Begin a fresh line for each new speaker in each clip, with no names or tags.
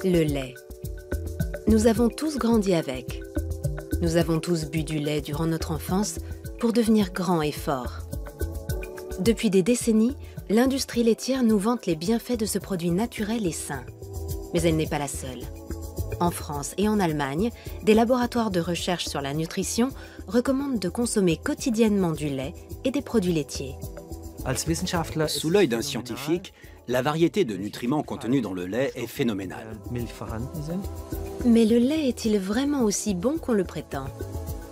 Le lait. Nous avons tous grandi avec. Nous avons tous bu du lait durant notre enfance pour devenir grands et forts. Depuis des décennies, l'industrie laitière nous vante les bienfaits de ce produit naturel et sain. Mais elle n'est pas la seule. En France et en Allemagne, des laboratoires de recherche sur la nutrition recommandent de consommer quotidiennement du lait et des produits laitiers.
Sous l'œil d'un scientifique, la variété de nutriments contenus dans le lait est phénoménale.
Mais le lait est-il vraiment aussi bon qu'on le prétend?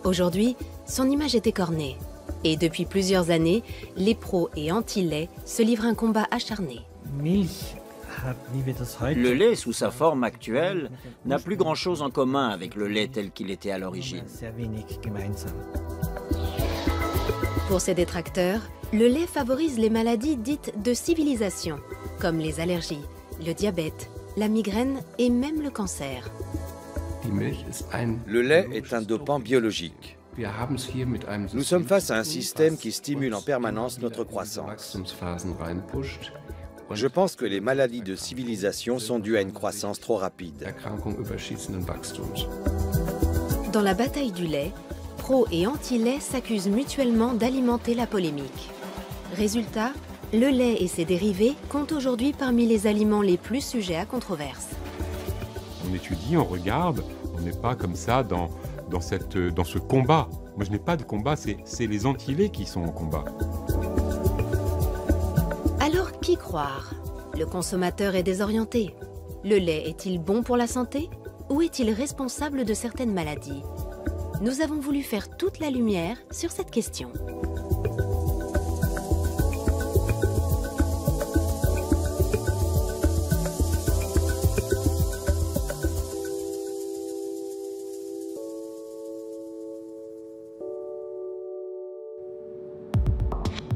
Aujourd'hui, son image est écornée. Et depuis plusieurs années, les pros et anti-lait se livrent un combat acharné.
Le lait, sous sa forme actuelle, n'a plus grand-chose en commun avec le lait tel qu'il était à l'origine.
Pour ses détracteurs, le lait favorise les maladies dites de civilisation, comme les allergies, le diabète, la migraine et même le cancer.
Le lait est un dopant biologique. Nous sommes face à un système qui stimule en permanence notre croissance. Je pense que les maladies de civilisation sont dues à une croissance trop rapide.
Dans la bataille du lait, pro et anti-lait s'accusent mutuellement d'alimenter la polémique. Résultat, le lait et ses dérivés comptent aujourd'hui parmi les aliments les plus sujets à controverse.
On étudie, on regarde, on n'est pas comme ça dans ce combat. Moi, je n'ai pas de combat, c'est les anti-laits qui sont en combat.
Alors, qui croire? Le consommateur est désorienté. Le lait est-il bon pour la santé? Ou est-il responsable de certaines maladies? Nous avons voulu faire toute la lumière sur cette question.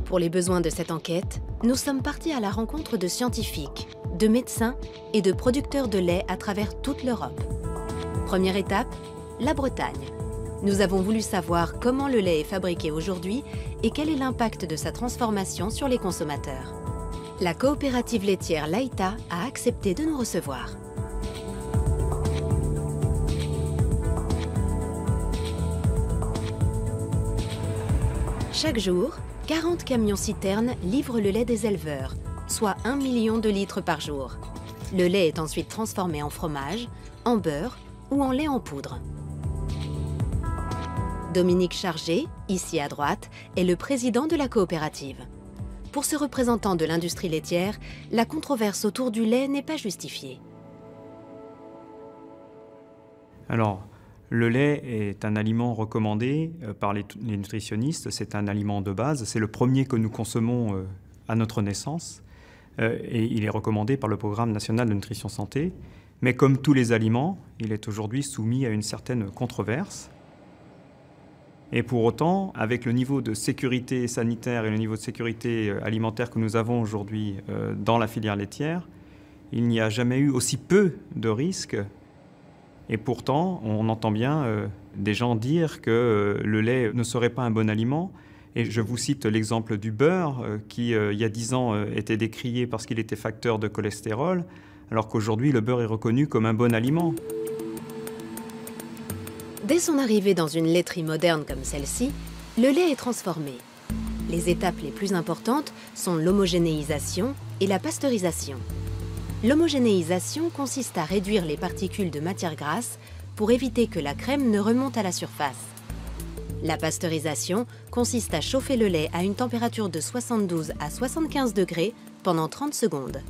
Pour les besoins de cette enquête, nous sommes partis à la rencontre de scientifiques, de médecins et de producteurs de lait à travers toute l'Europe. Première étape, la Bretagne. Nous avons voulu savoir comment le lait est fabriqué aujourd'hui et quel est l'impact de sa transformation sur les consommateurs. La coopérative laitière Laïta a accepté de nous recevoir. Chaque jour, 40 camions-citernes livrent le lait des éleveurs, soit 1 million de litres par jour. Le lait est ensuite transformé en fromage, en beurre ou en lait en poudre. Dominique Chargé, ici à droite, est le président de la coopérative. Pour ce représentant de l'industrie laitière, la controverse autour du lait n'est pas justifiée.
Alors, le lait est un aliment recommandé par les nutritionnistes, c'est un aliment de base, c'est le premier que nous consommons à notre naissance et il est recommandé par le Programme national de nutrition santé. Mais comme tous les aliments, il est aujourd'hui soumis à une certaine controverse. Et pour autant, avec le niveau de sécurité sanitaire et le niveau de sécurité alimentaire que nous avons aujourd'hui dans la filière laitière, il n'y a jamais eu aussi peu de risques. Et pourtant, on entend bien des gens dire que le lait ne serait pas un bon aliment. Et je vous cite l'exemple du beurre qui, il y a 10 ans, était décrié parce qu'il était facteur de cholestérol, alors qu'aujourd'hui, le beurre est reconnu comme un bon aliment.
Dès son arrivée dans une laiterie moderne comme celle-ci, le lait est transformé. Les étapes les plus importantes sont l'homogénéisation et la pasteurisation. L'homogénéisation consiste à réduire les particules de matière grasse pour éviter que la crème ne remonte à la surface. La pasteurisation consiste à chauffer le lait à une température de 72 à 75 degrés pendant 30 secondes.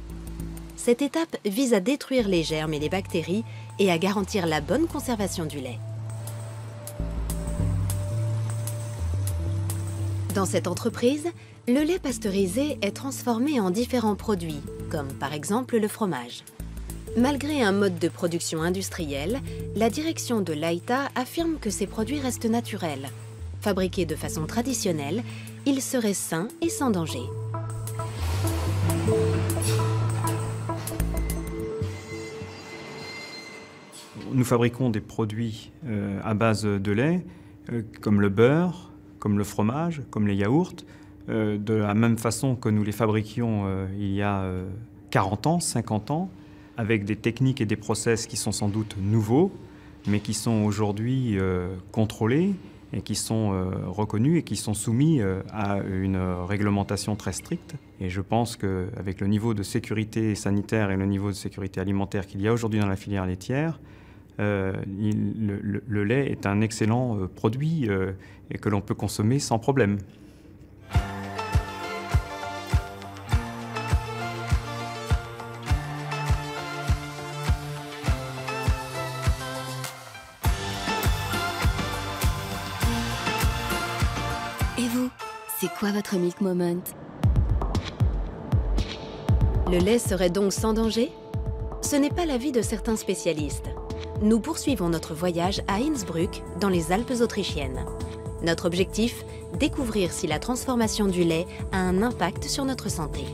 Cette étape vise à détruire les germes et les bactéries et à garantir la bonne conservation du lait. Dans cette entreprise, le lait pasteurisé est transformé en différents produits, comme par exemple le fromage. Malgré un mode de production industriel, la direction de Laïta affirme que ces produits restent naturels. Fabriqués de façon traditionnelle, ils seraient sains et sans danger.
Nous fabriquons des produits à base de lait, comme le beurre, comme le fromage, comme les yaourts, de la même façon que nous les fabriquions il y a 40 ans, 50 ans. avec des techniques et des process qui sont sans doute nouveaux, mais qui sont aujourd'hui contrôlés et qui sont reconnus et qui sont soumis à une réglementation très stricte. Et je pense qu'avec le niveau de sécurité sanitaire et le niveau de sécurité alimentaire qu'il y a aujourd'hui dans la filière laitière, le lait est un excellent produit et que l'on peut consommer sans problème.
Et vous, c'est quoi votre milk moment?
Le lait serait donc sans danger? Ce n'est pas l'avis de certains spécialistes. Nous poursuivons notre voyage à Innsbruck, dans les Alpes autrichiennes. Notre objectif, découvrir si la transformation du lait a un impact sur notre santé.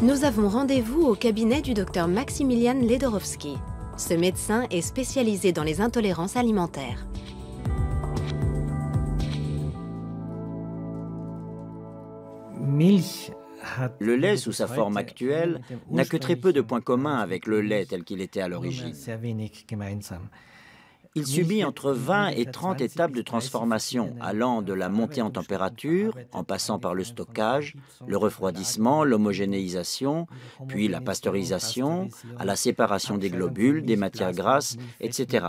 Nous avons rendez-vous au cabinet du docteur Maximilian Ledorowski. Ce médecin est spécialisé dans les intolérances alimentaires.
Le lait, sous sa forme actuelle, n'a que très peu de points communs avec le lait tel qu'il était à l'origine. Il subit entre 20 et 30 étapes de transformation, allant de la montée en température, en passant par le stockage, le refroidissement, l'homogénéisation, puis la pasteurisation, à la séparation des globules, des matières grasses, etc.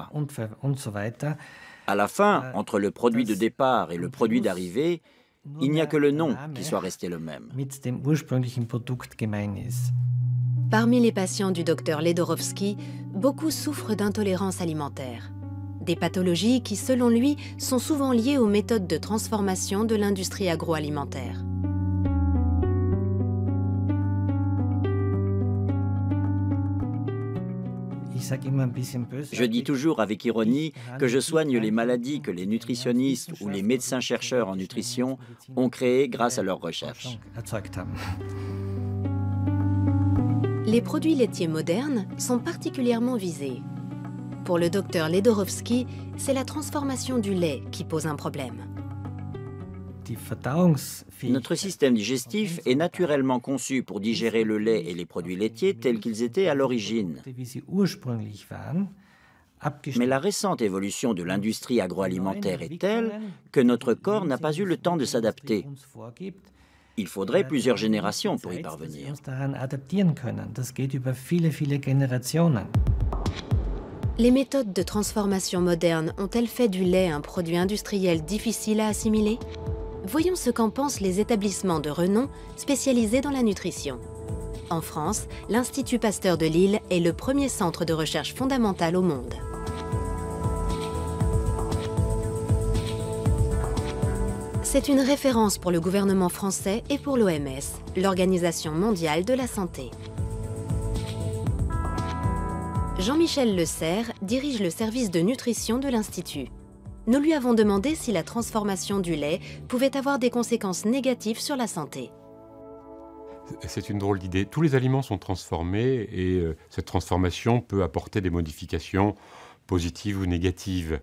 À la fin, entre le produit de départ et le produit d'arrivée, il n'y a que le nom qui soit resté le même.
Parmi les patients du docteur Ledorowski, beaucoup souffrent d'intolérance alimentaire. Des pathologies qui, selon lui, sont souvent liées aux méthodes de transformation de l'industrie agroalimentaire.
Je dis toujours avec ironie que je soigne les maladies que les nutritionnistes ou les médecins-chercheurs en nutrition ont créées grâce à leurs recherches.
Les produits laitiers modernes sont particulièrement visés. Pour le docteur Ledorowski, c'est la transformation du lait qui pose un problème.
Notre système digestif est naturellement conçu pour digérer le lait et les produits laitiers tels qu'ils étaient à l'origine. Mais la récente évolution de l'industrie agroalimentaire est telle que notre corps n'a pas eu le temps de s'adapter. Il faudrait plusieurs générations pour y parvenir.
Les méthodes de transformation modernes ont-elles fait du lait un produit industriel difficile à assimiler? Voyons ce qu'en pensent les établissements de renom spécialisés dans la nutrition. En France, l'Institut Pasteur de Lille est le premier centre de recherche fondamentale au monde. C'est une référence pour le gouvernement français et pour l'OMS, l'Organisation mondiale de la santé. Jean-Michel Le Serre dirige le service de nutrition de l'Institut. Nous lui avons demandé si la transformation du lait pouvait avoir des conséquences négatives sur la santé.
C'est une drôle d'idée. Tous les aliments sont transformés et cette transformation peut apporter des modifications positives ou négatives.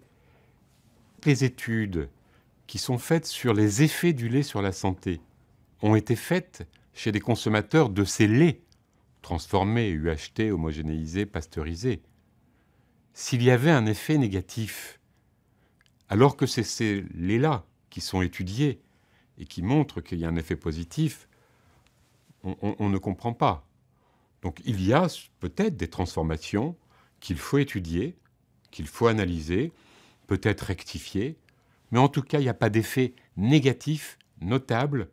Les études qui sont faites sur les effets du lait sur la santé ont été faites chez des consommateurs de ces laits transformés, UHT, homogénéisés, pasteurisés. S'il y avait un effet négatif, alors que c'est ces laits-là qui sont étudiés et qui montrent qu'il y a un effet positif, on ne comprend pas. Donc il y a peut-être des transformations qu'il faut étudier, qu'il faut analyser, peut-être rectifier, mais en tout cas, il n'y a pas d'effet négatif notable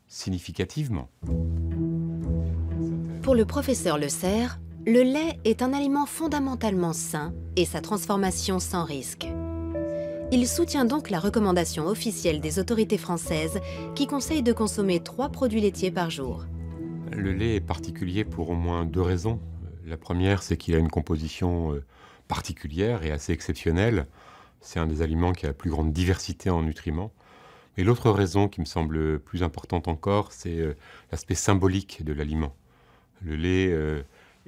significativement.
Pour le professeur Le Serre, le lait est un aliment fondamentalement sain et sa transformation sans risque. Il soutient donc la recommandation officielle des autorités françaises qui conseillent de consommer 3 produits laitiers par jour.
Le lait est particulier pour au moins 2 raisons. La première, c'est qu'il a une composition particulière et assez exceptionnelle. C'est un des aliments qui a la plus grande diversité en nutriments. Et l'autre raison qui me semble plus importante encore, c'est l'aspect symbolique de l'aliment. Le lait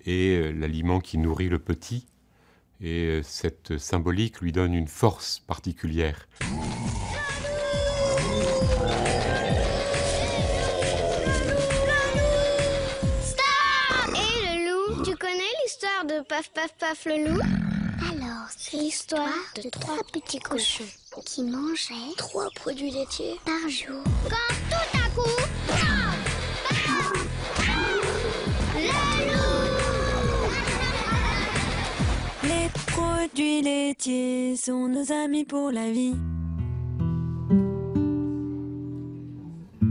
est l'aliment qui nourrit le petit. Et cette symbolique lui donne une force particulière.
de Paf Paf Paf le loup? Alors, c'est l'histoire de 3 petits cochons qui mangeaient 3 produits laitiers par jour. Quand tout à coup, paf, paf, le loup!
Les produits laitiers sont nos amis pour la vie.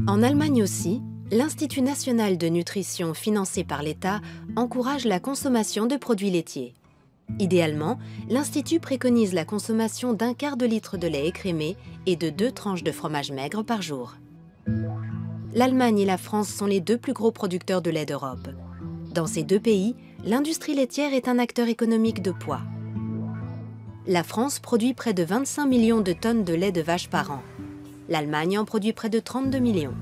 En Allemagne aussi, l'Institut national de nutrition financé par l'État encourage la consommation de produits laitiers. Idéalement, l'Institut préconise la consommation d'1/4 de litre de lait écrémé et de 2 tranches de fromage maigre par jour. L'Allemagne et la France sont les 2 plus gros producteurs de lait d'Europe. Dans ces 2 pays, l'industrie laitière est un acteur économique de poids. La France produit près de 25 millions de tonnes de lait de vache par an. L'Allemagne en produit près de 32 millions.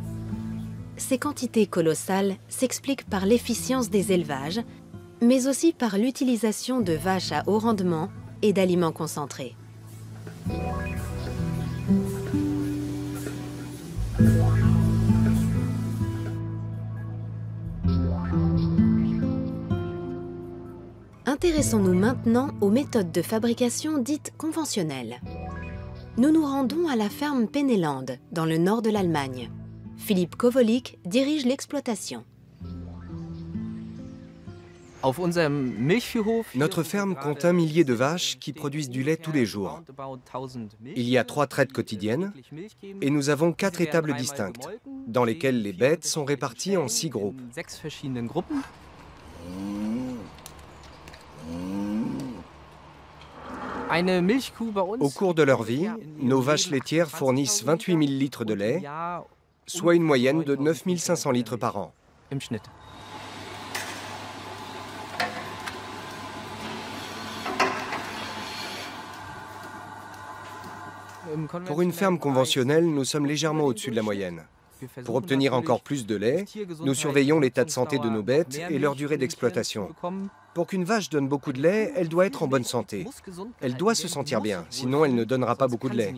Ces quantités colossales s'expliquent par l'efficience des élevages, mais aussi par l'utilisation de vaches à haut rendement et d'aliments concentrés. Intéressons-nous maintenant aux méthodes de fabrication dites conventionnelles. Nous nous rendons à la ferme Penneland, dans le nord de l'Allemagne. Philippe Kowolik dirige l'exploitation.
Notre ferme compte 1 millier de vaches qui produisent du lait tous les jours. Il y a 3 traites quotidiennes et nous avons 4 étables distinctes, dans lesquelles les bêtes sont réparties en 6 groupes. Au cours de leur vie, nos vaches laitières fournissent 28 000 litres de lait, soit une moyenne de 9 500 litres par an. Pour une ferme conventionnelle, nous sommes légèrement au-dessus de la moyenne. Pour obtenir encore plus de lait, nous surveillons l'état de santé de nos bêtes et leur durée d'exploitation. Pour qu'une vache donne beaucoup de lait, elle doit être en bonne santé. Elle doit se sentir bien, sinon elle ne donnera pas beaucoup de lait.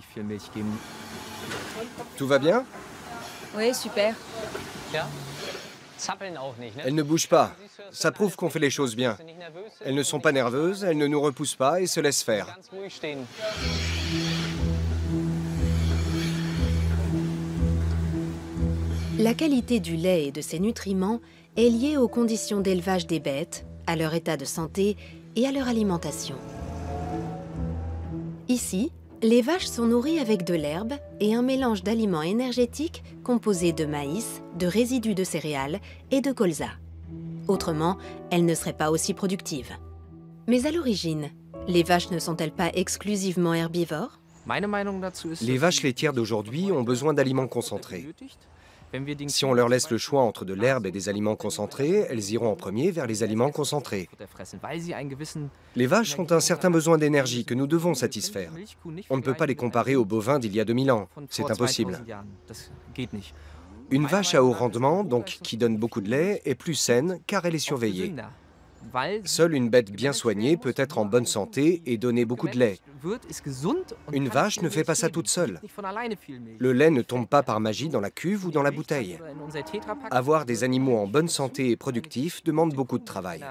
Tout va bien?
Oui, super.
Elles ne bougent pas. Ça prouve qu'on fait les choses bien. Elles ne sont pas nerveuses, elles ne nous repoussent pas et se laissent faire.
La qualité du lait et de ses nutriments est liée aux conditions d'élevage des bêtes, à leur état de santé et à leur alimentation. Ici, les vaches sont nourries avec de l'herbe et un mélange d'aliments énergétiques composés de maïs, de résidus de céréales et de colza. Autrement, elles ne seraient pas aussi productives. Mais à l'origine, les vaches ne sont-elles pas exclusivement herbivores?
Les vaches laitières d'aujourd'hui ont besoin d'aliments concentrés. Si on leur laisse le choix entre de l'herbe et des aliments concentrés, elles iront en premier vers les aliments concentrés. Les vaches ont un certain besoin d'énergie que nous devons satisfaire. On ne peut pas les comparer aux bovins d'il y a 2000 ans. C'est impossible. Une vache à haut rendement, donc qui donne beaucoup de lait, est plus saine car elle est surveillée. Seule une bête bien soignée peut être en bonne santé et donner beaucoup de lait. Une vache ne fait pas ça toute seule. Le lait ne tombe pas par magie dans la cuve ou dans la bouteille. Avoir des animaux en bonne santé et productifs demande beaucoup de travail.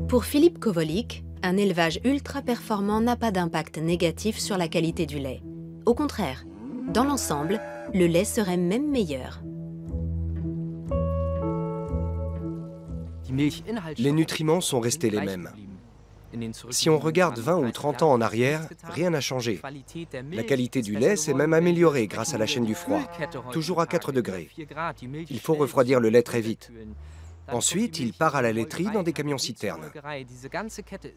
Pour Philippe Kowolik, un élevage ultra performant n'a pas d'impact négatif sur la qualité du lait. Au contraire, dans l'ensemble, le lait serait même meilleur.
Les nutriments sont restés les mêmes. Si on regarde 20 ou 30 ans en arrière, rien n'a changé. La qualité du lait s'est même améliorée grâce à la chaîne du froid, toujours à 4 degrés. Il faut refroidir le lait très vite. Ensuite, il part à la laiterie dans des camions-citernes.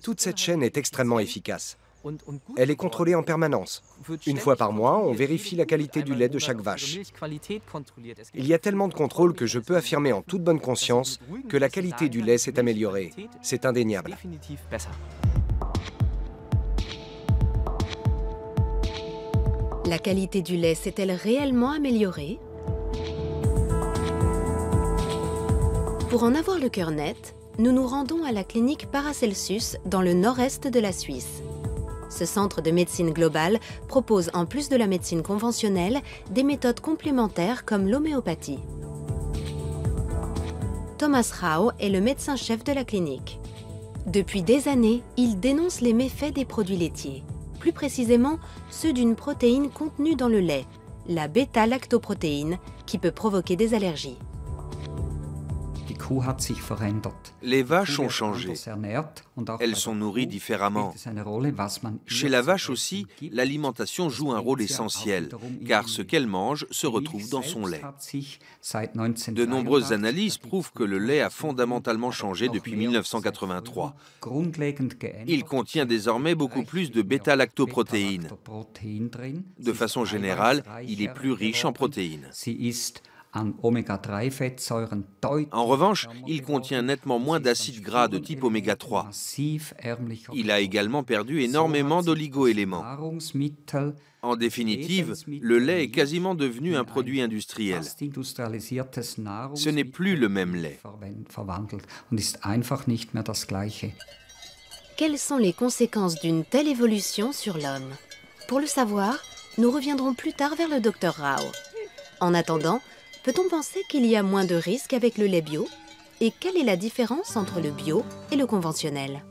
Toute cette chaîne est extrêmement efficace. Elle est contrôlée en permanence. Une fois par mois, on vérifie la qualité du lait de chaque vache. Il y a tellement de contrôle que je peux affirmer en toute bonne conscience que la qualité du lait s'est améliorée. C'est indéniable.
La qualité du lait s'est-elle réellement améliorée? Pour en avoir le cœur net, nous nous rendons à la clinique Paracelsus dans le nord-est de la Suisse. Ce centre de médecine globale propose, en plus de la médecine conventionnelle, des méthodes complémentaires comme l'homéopathie. Thomas Rau est le médecin-chef de la clinique. Depuis des années, il dénonce les méfaits des produits laitiers, plus précisément ceux d'une protéine contenue dans le lait, la bêta-lactoprotéine, qui peut provoquer des allergies.
Les vaches ont changé. Elles sont nourries différemment. Chez la vache aussi, l'alimentation joue un rôle essentiel, car ce qu'elle mange se retrouve dans son lait. De nombreuses analyses prouvent que le lait a fondamentalement changé depuis 1983. Il contient désormais beaucoup plus de bêta-lactoprotéines. De façon générale, il est plus riche en protéines. En revanche, il contient nettement moins d'acides gras de type oméga 3. Il a également perdu énormément d'oligo-éléments. En définitive, le lait est quasiment devenu un produit industriel. Ce n'est plus le même lait.
Quelles sont les conséquences d'une telle évolution sur l'homme? Pour le savoir, nous reviendrons plus tard vers le Dr Rau. En attendant, peut-on penser qu'il y a moins de risques avec le lait bio? Et quelle est la différence entre le bio et le conventionnel?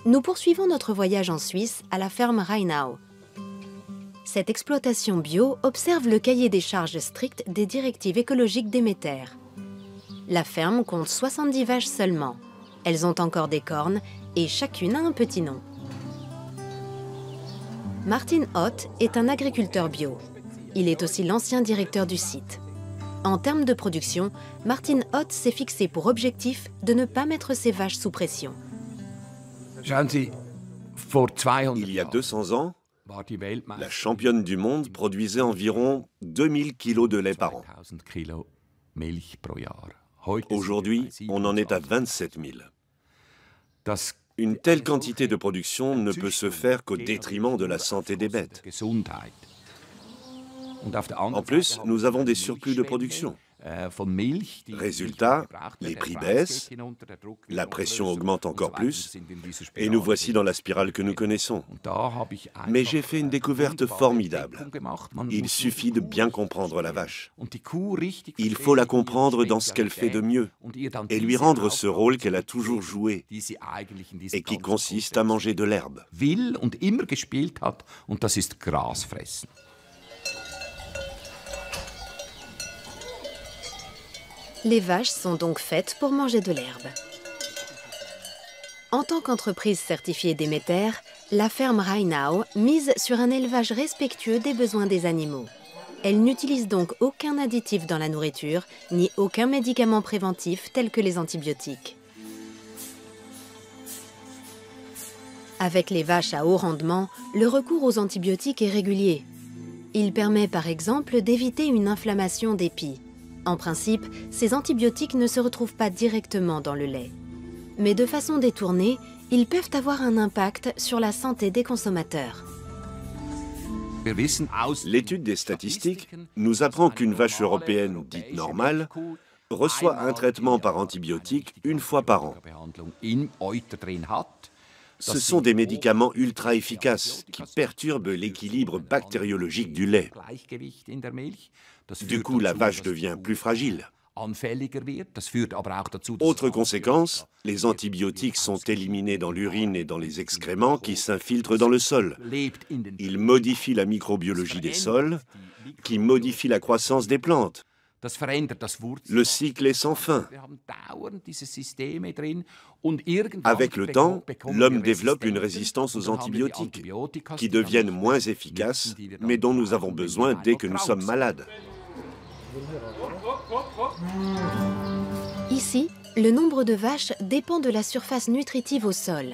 Nous poursuivons notre voyage en Suisse à la ferme Rheinau. Cette exploitation bio observe le cahier des charges strict des directives écologiques Déméter. La ferme compte 70 vaches seulement. Elles ont encore des cornes et chacune a un petit nom. Martin Ott est un agriculteur bio. Il est aussi l'ancien directeur du site. En termes de production, Martin Ott s'est fixé pour objectif de ne pas mettre ses vaches sous pression.
Il y a 200 ans, la championne du monde produisait environ 2000 kilos de lait par an. Aujourd'hui, on en est à 27 000. Une telle quantité de production ne peut se faire qu'au détriment de la santé des bêtes. En plus, nous avons des surplus de production. Résultat, les prix baissent, la pression augmente encore plus, et nous voici dans la spirale que nous connaissons. Mais j'ai fait une découverte formidable. Il suffit de bien comprendre la vache. Il faut la comprendre dans ce qu'elle fait de mieux, et lui rendre ce rôle qu'elle a toujours joué, et qui consiste à manger de l'herbe.
Les vaches sont donc faites pour manger de l'herbe. En tant qu'entreprise certifiée Déméter, la ferme Rheinau mise sur un élevage respectueux des besoins des animaux. Elle n'utilise donc aucun additif dans la nourriture, ni aucun médicament préventif tel que les antibiotiques. Avec les vaches à haut rendement, le recours aux antibiotiques est régulier. Il permet par exemple d'éviter une inflammation des pies. En principe, ces antibiotiques ne se retrouvent pas directement dans le lait. Mais de façon détournée, ils peuvent avoir un impact sur la santé des consommateurs.
L'étude des statistiques nous apprend qu'une vache européenne dite normale reçoit un traitement par antibiotique une fois par an. Ce sont des médicaments ultra efficaces qui perturbent l'équilibre bactériologique du lait. Du coup, la vache devient plus fragile. Autre conséquence, les antibiotiques sont éliminés dans l'urine et dans les excréments qui s'infiltrent dans le sol. Ils modifient la microbiologie des sols, qui modifie la croissance des plantes. Le cycle est sans fin. Avec le temps, l'homme développe une résistance aux antibiotiques, qui deviennent moins efficaces, mais dont nous avons besoin dès que nous sommes malades.
Ici, le nombre de vaches dépend de la surface nutritive au sol.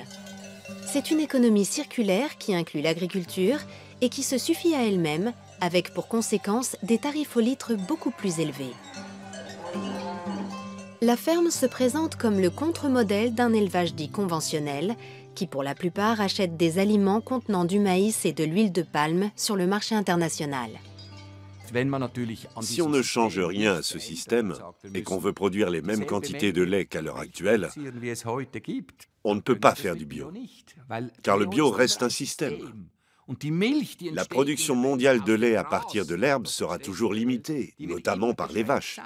C'est une économie circulaire qui inclut l'agriculture et qui se suffit à elle-même, avec pour conséquence des tarifs au litre beaucoup plus élevés. La ferme se présente comme le contre-modèle d'un élevage dit conventionnel, qui pour la plupart achète des aliments contenant du maïs et de l'huile de palme sur le marché international.
Si on ne change rien à ce système et qu'on veut produire les mêmes quantités de lait qu'à l'heure actuelle, on ne peut pas faire du bio, car le bio reste un système. La production mondiale de lait à partir de l'herbe sera toujours limitée, notamment par les vaches.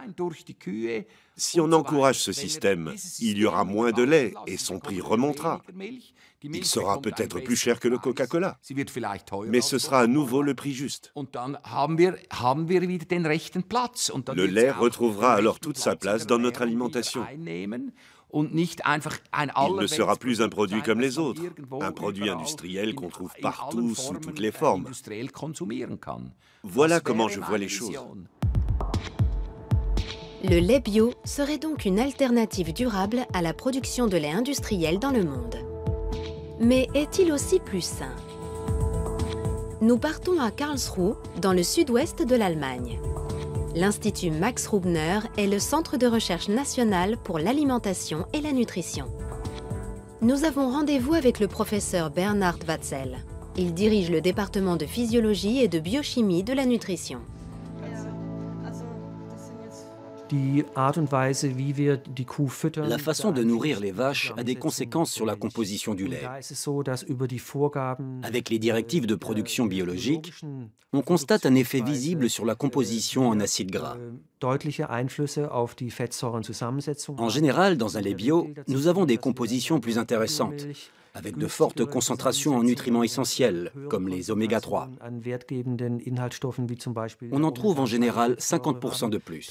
Si on encourage ce système, il y aura moins de lait et son prix remontera. Il sera peut-être plus cher que le Coca-Cola, mais ce sera à nouveau le prix juste. Le lait retrouvera alors toute sa place dans notre alimentation. Il ne sera plus un produit comme les autres, un produit industriel qu'on trouve partout, sous toutes les formes. Voilà comment je vois les choses.
Le lait bio serait donc une alternative durable à la production de lait industriel dans le monde. Mais est-il aussi plus sain? Nous partons à Karlsruhe, dans le sud-ouest de l'Allemagne. L'Institut Max Rubner est le centre de recherche national pour l'alimentation et la nutrition. Nous avons rendez-vous avec le professeur Bernhard Watzel. Il dirige le département de physiologie et de biochimie de la nutrition.
La façon de nourrir les vaches a des conséquences sur la composition du lait. Avec les directives de production biologique, on constate un effet visible sur la composition en acides gras. En général, dans un lait bio, nous avons des compositions plus intéressantes, avec de fortes concentrations en nutriments essentiels, comme les oméga 3. On en trouve en général 50% de plus.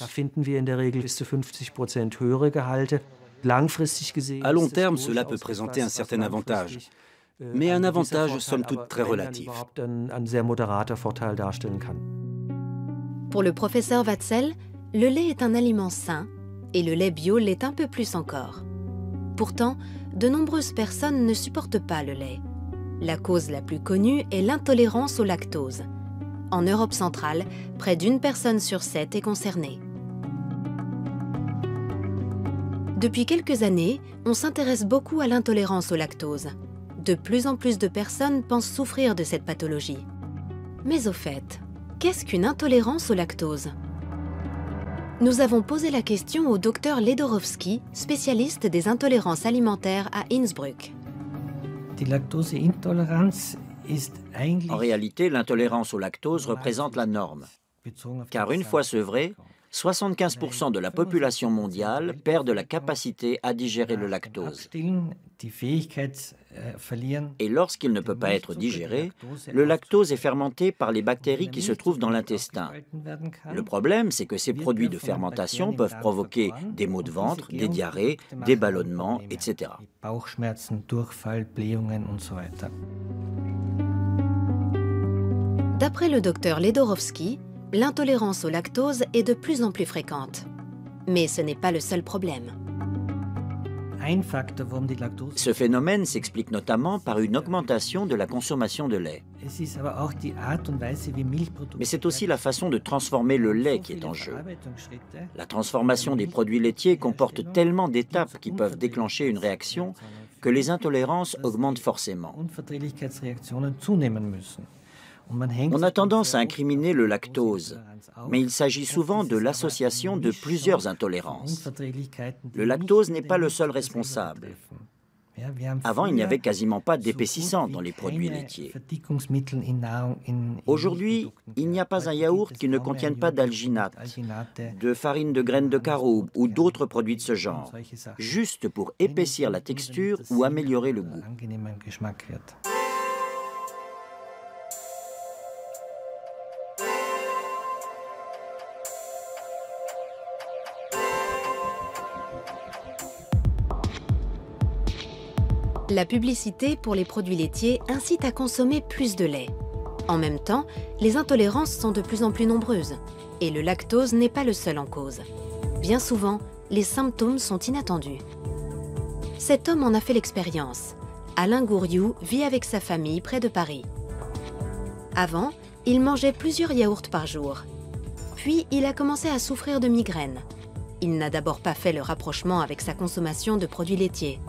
À long terme, cela peut présenter un certain avantage, mais un avantage somme toute très relatif.
Pour le professeur Watzel, le lait est un aliment sain et le lait bio l'est un peu plus encore. Pourtant, de nombreuses personnes ne supportent pas le lait. La cause la plus connue est l'intolérance au lactose. En Europe centrale, près d'1 personne sur 7 est concernée. Depuis quelques années, on s'intéresse beaucoup à l'intolérance au lactose. De plus en plus de personnes pensent souffrir de cette pathologie. Mais au fait, qu'est-ce qu'une intolérance au lactose ? Nous avons posé la question au docteur Ledorowski, spécialiste des intolérances alimentaires à Innsbruck.
En réalité, l'intolérance au lactose représente la norme. Car une fois sevré, 75% de la population mondiale perd de la capacité à digérer le lactose. Et lorsqu'il ne peut pas être digéré, le lactose est fermenté par les bactéries qui se trouvent dans l'intestin. Le problème, c'est que ces produits de fermentation peuvent provoquer des maux de ventre, des diarrhées, des ballonnements, etc.
D'après le docteur Ledorowski, l'intolérance au lactose est de plus en plus fréquente. Mais ce n'est pas le seul problème.
Ce phénomène s'explique notamment par une augmentation de la consommation de lait. Mais c'est aussi la façon de transformer le lait qui est en jeu. La transformation des produits laitiers comporte tellement d'étapes qui peuvent déclencher une réaction que les intolérances augmentent forcément. On a tendance à incriminer le lactose, mais il s'agit souvent de l'association de plusieurs intolérances. Le lactose n'est pas le seul responsable. Avant, il n'y avait quasiment pas d'épaississant dans les produits laitiers. Aujourd'hui, il n'y a pas un yaourt qui ne contienne pas d'alginate, de farine de graines de caroube ou d'autres produits de ce genre, juste pour épaissir la texture ou améliorer le goût.
La publicité pour les produits laitiers incite à consommer plus de lait. En même temps, les intolérances sont de plus en plus nombreuses. Et le lactose n'est pas le seul en cause. Bien souvent, les symptômes sont inattendus. Cet homme en a fait l'expérience. Alain Gouriou vit avec sa famille près de Paris. Avant, il mangeait plusieurs yaourts par jour. Puis, il a commencé à souffrir de migraines. Il n'a d'abord pas fait le rapprochement avec sa consommation de produits laitiers.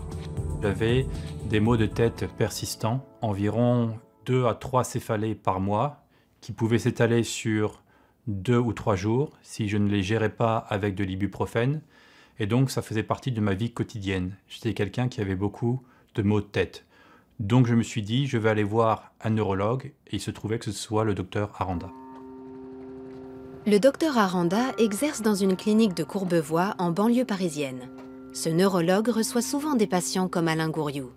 J'avais des maux de tête persistants, environ 2 à 3 céphalées par mois, qui pouvaient s'étaler sur 2 ou 3 jours si je ne les gérais pas avec de l'ibuprofène. Et donc, ça faisait partie de ma vie quotidienne. J'étais quelqu'un qui avait beaucoup de maux de tête. Donc je me suis dit, je vais aller voir un neurologue, et il se trouvait que ce soit le docteur Aranda.
Le docteur Aranda exerce dans une clinique de Courbevoie en banlieue parisienne. Ce neurologue reçoit souvent des patients comme Alain Gouriou.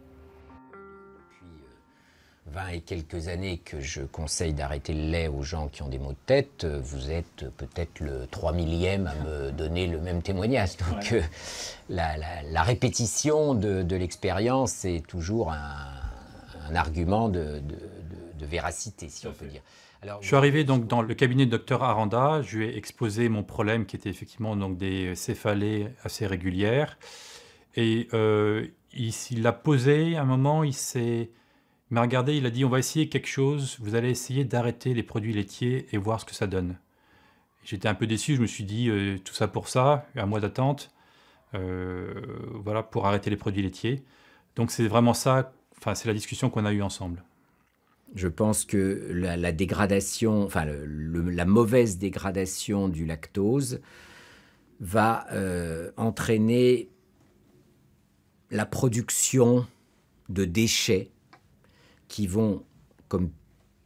20 et quelques années que je conseille d'arrêter le lait aux gens qui ont des maux de tête, vous êtes peut-être le 3 millième à me donner le même témoignage. Donc la répétition de l'expérience est toujours un argument de véracité, si on peut dire.
Alors, je suis arrivé donc dans le cabinet du docteur Aranda, je lui ai exposé mon problème qui était effectivement donc des céphalées assez régulières. Et il l'a posé à un moment, il m'a regardé, il a dit on va essayer quelque chose, vous allez essayer d'arrêter les produits laitiers et voir ce que ça donne. J'étais un peu déçu, je me suis dit tout ça pour ça, un mois d'attente, voilà, pour arrêter les produits laitiers. Donc c'est vraiment ça, enfin c'est la discussion qu'on a eue ensemble.
Je pense que la dégradation, enfin la mauvaise dégradation du lactose va entraîner la production de déchets qui vont, comme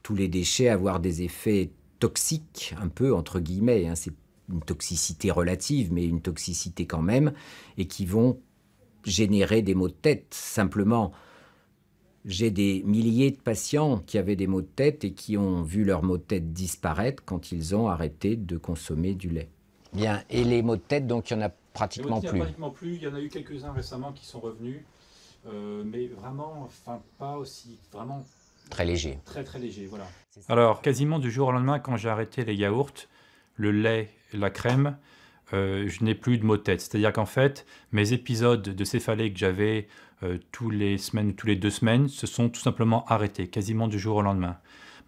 tous les déchets, avoir des effets toxiques, un peu entre guillemets, hein, c'est une toxicité relative, mais une toxicité quand même, et qui vont générer des maux de tête. Simplement, j'ai des milliers de patients qui avaient des maux de tête et qui ont vu leurs maux de tête disparaître quand ils ont arrêté de consommer du lait. Bien, et les maux de tête, donc il n'y en a pratiquement plus.
Il y en a eu quelques-uns récemment qui sont revenus, mais vraiment, enfin pas aussi, vraiment...
Très léger.
Très très léger, voilà. Alors, quasiment du jour au lendemain, quand j'ai arrêté les yaourts, le lait, la crème, je n'ai plus de maux de tête. C'est-à-dire qu'en fait, mes épisodes de céphalée que j'avais tous les semaines ou tous les 2 semaines se sont tout simplement arrêtés, quasiment du jour au lendemain.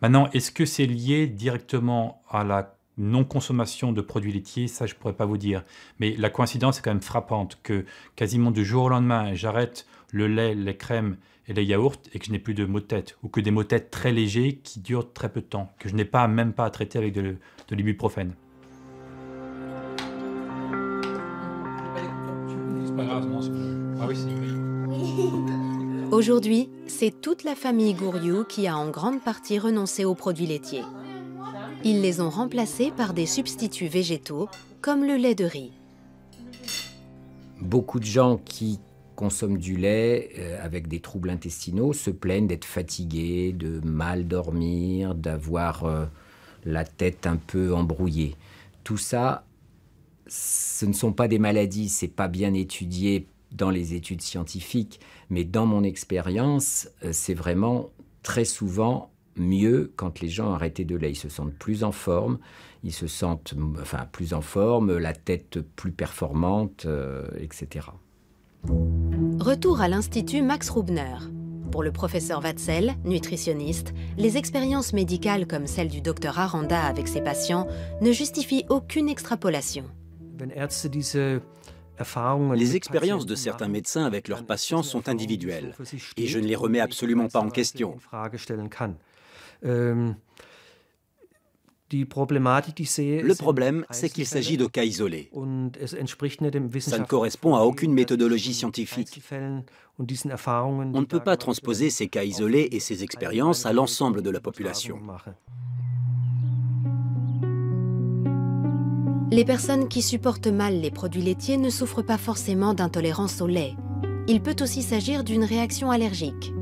Maintenant, est-ce que c'est lié directement à la non-consommation de produits laitiers? Ça, je ne pourrais pas vous dire. Mais la coïncidence est quand même frappante que quasiment du jour au lendemain, j'arrête le lait, les crèmes et les yaourts et que je n'ai plus de maux de tête. Ou que des maux de tête très légers qui durent très peu de temps, que je n'ai même pas à traiter avec de l'ibuprofène.
Aujourd'hui, c'est toute la famille Gouriou qui a en grande partie renoncé aux produits laitiers. Ils les ont remplacés par des substituts végétaux, comme le lait de riz.
Beaucoup de gens qui consomment du lait avec des troubles intestinaux se plaignent d'être fatigués, de mal dormir, d'avoir la tête un peu embrouillée. Tout ça, ce ne sont pas des maladies, c'est pas bien étudié dans les études scientifiques, mais dans mon expérience, c'est vraiment très souvent mieux quand les gens ont arrêté de lait. Ils se sentent plus en forme, plus en forme, la tête plus performante, etc.
Retour à l'Institut Max Rubner. Pour le professeur Watzel, nutritionniste, les expériences médicales comme celle du docteur Aranda avec ses patients ne justifient aucune extrapolation.
Les expériences de certains médecins avec leurs patients sont individuelles et je ne les remets absolument pas en question. Le problème, c'est qu'il s'agit de cas isolés. Ça ne correspond à aucune méthodologie scientifique. On ne peut pas transposer ces cas isolés et ces expériences à l'ensemble de la population.
Les personnes qui supportent mal les produits laitiers ne souffrent pas forcément d'intolérance au lait. Il peut aussi s'agir d'une réaction allergique.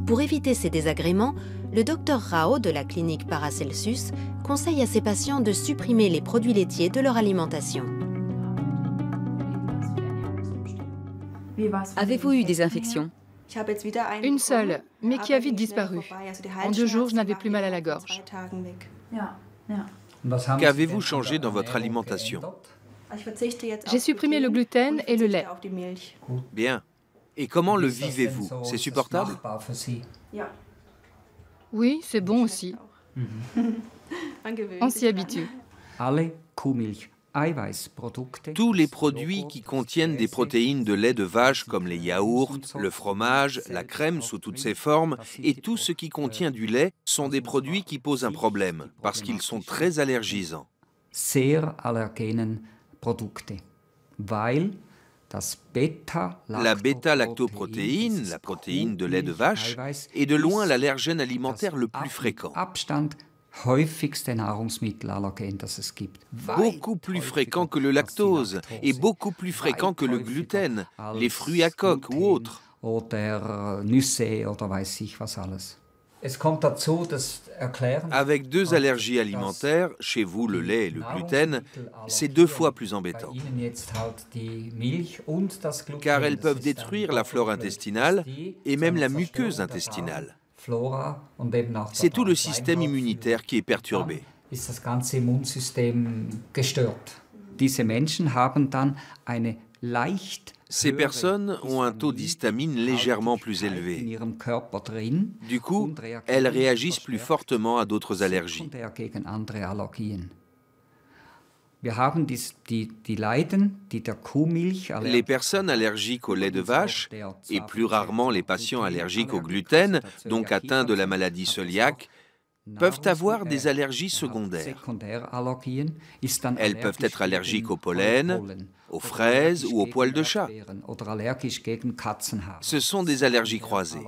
Pour éviter ces désagréments, le docteur Rao de la clinique Paracelsus conseille à ses patients de supprimer les produits laitiers de leur alimentation.
Avez-vous eu des infections?
Une seule, mais qui a vite disparu. En 2 jours, je n'avais plus mal à la gorge.
Qu'avez-vous changé dans votre alimentation?
J'ai supprimé le gluten et le lait.
Bien. Et comment le vivez-vous? C'est supportable?
Oui, c'est bon aussi. On s'y habitue.
Tous les produits qui contiennent des protéines de lait de vache comme les yaourts, le fromage, la crème sous toutes ses formes et tout ce qui contient du lait sont des produits qui posent un problème parce qu'ils sont très allergisants. La bêta-lactoprotéine, la protéine de lait de vache, est de loin l'allergène alimentaire le plus fréquent. Beaucoup plus fréquent que le lactose et beaucoup plus fréquent que le gluten, les fruits à coque ou autres. Avec 2 allergies alimentaires, chez vous le lait et le gluten, c'est 2 fois plus embêtant. Car elles peuvent détruire la flore intestinale et même la muqueuse intestinale. C'est tout le système immunitaire qui est perturbé. Ces personnes ont un taux d'histamine légèrement plus élevé. Du coup, elles réagissent plus fortement à d'autres allergies. Les personnes allergiques au lait de vache, et plus rarement les patients allergiques au gluten, donc atteints de la maladie cœliaque, peuvent avoir des allergies secondaires. Elles peuvent être allergiques au pollen, aux fraises ou aux poils de chat. Ce sont des allergies croisées.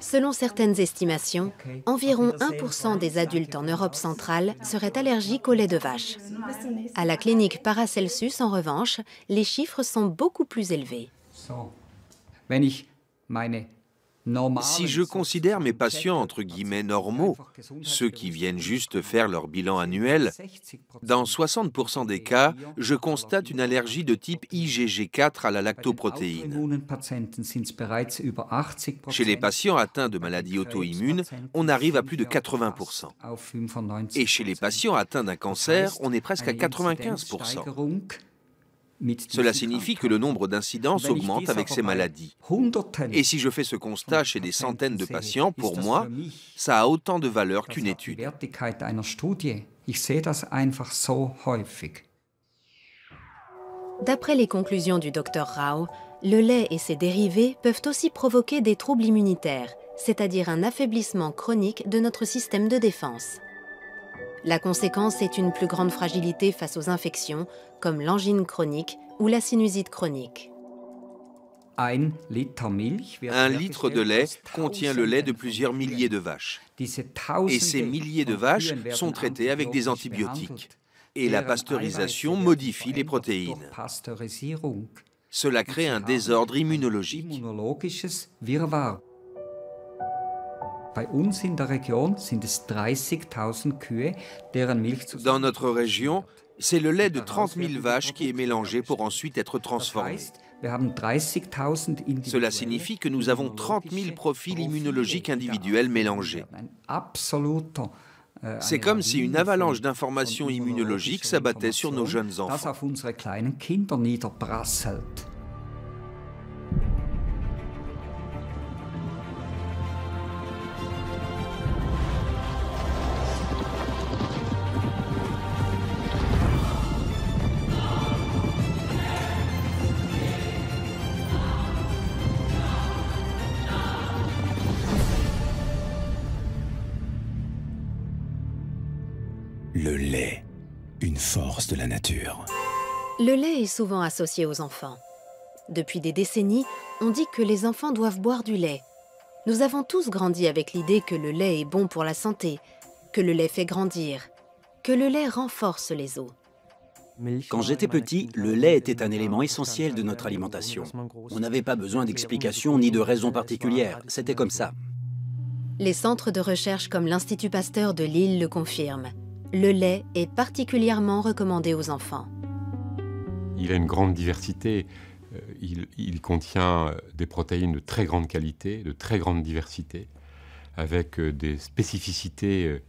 Selon certaines estimations, environ 1% des adultes en Europe centrale seraient allergiques au lait de vache. À la clinique Paracelsus, en revanche, les chiffres sont beaucoup plus élevés.
Si je considère mes patients entre guillemets normaux, ceux qui viennent juste faire leur bilan annuel, dans 60% des cas, je constate une allergie de type IgG4 à la lactoprotéine. Chez les patients atteints de maladies auto-immunes, on arrive à plus de 80%. Et chez les patients atteints d'un cancer, on est presque à 95%. Cela signifie que le nombre d'incidences augmente avec ces maladies. Et si je fais ce constat chez des centaines de patients, pour moi, ça a autant de valeur qu'une étude.
D'après les conclusions du Dr Rao, le lait et ses dérivés peuvent aussi provoquer des troubles immunitaires, c'est-à-dire un affaiblissement chronique de notre système de défense. La conséquence est une plus grande fragilité face aux infections, comme l'angine chronique ou la sinusite chronique.
1 litre de lait contient le lait de plusieurs milliers de vaches. Et ces milliers de vaches sont traitées avec des antibiotiques. Et la pasteurisation modifie les protéines. Cela crée un désordre immunologique. Dans notre région, c'est le lait de 30 000 vaches qui est mélangé pour ensuite être transformé. Cela signifie que nous avons 30 000 profils immunologiques individuels mélangés. C'est comme si une avalanche d'informations immunologiques s'abattait sur nos jeunes enfants.
Le lait, une force de la nature.
Le lait est souvent associé aux enfants. Depuis des décennies, on dit que les enfants doivent boire du lait. Nous avons tous grandi avec l'idée que le lait est bon pour la santé, que le lait fait grandir, que le lait renforce les os.
Quand j'étais petit, le lait était un élément essentiel de notre alimentation. On n'avait pas besoin d'explications ni de raisons particulières, c'était comme ça.
Les centres de recherche comme l'Institut Pasteur de Lille le confirment. Le lait est particulièrement recommandé aux enfants.
Il a une grande diversité. Il contient des protéines de très grande qualité, de très grande diversité, avec des spécificités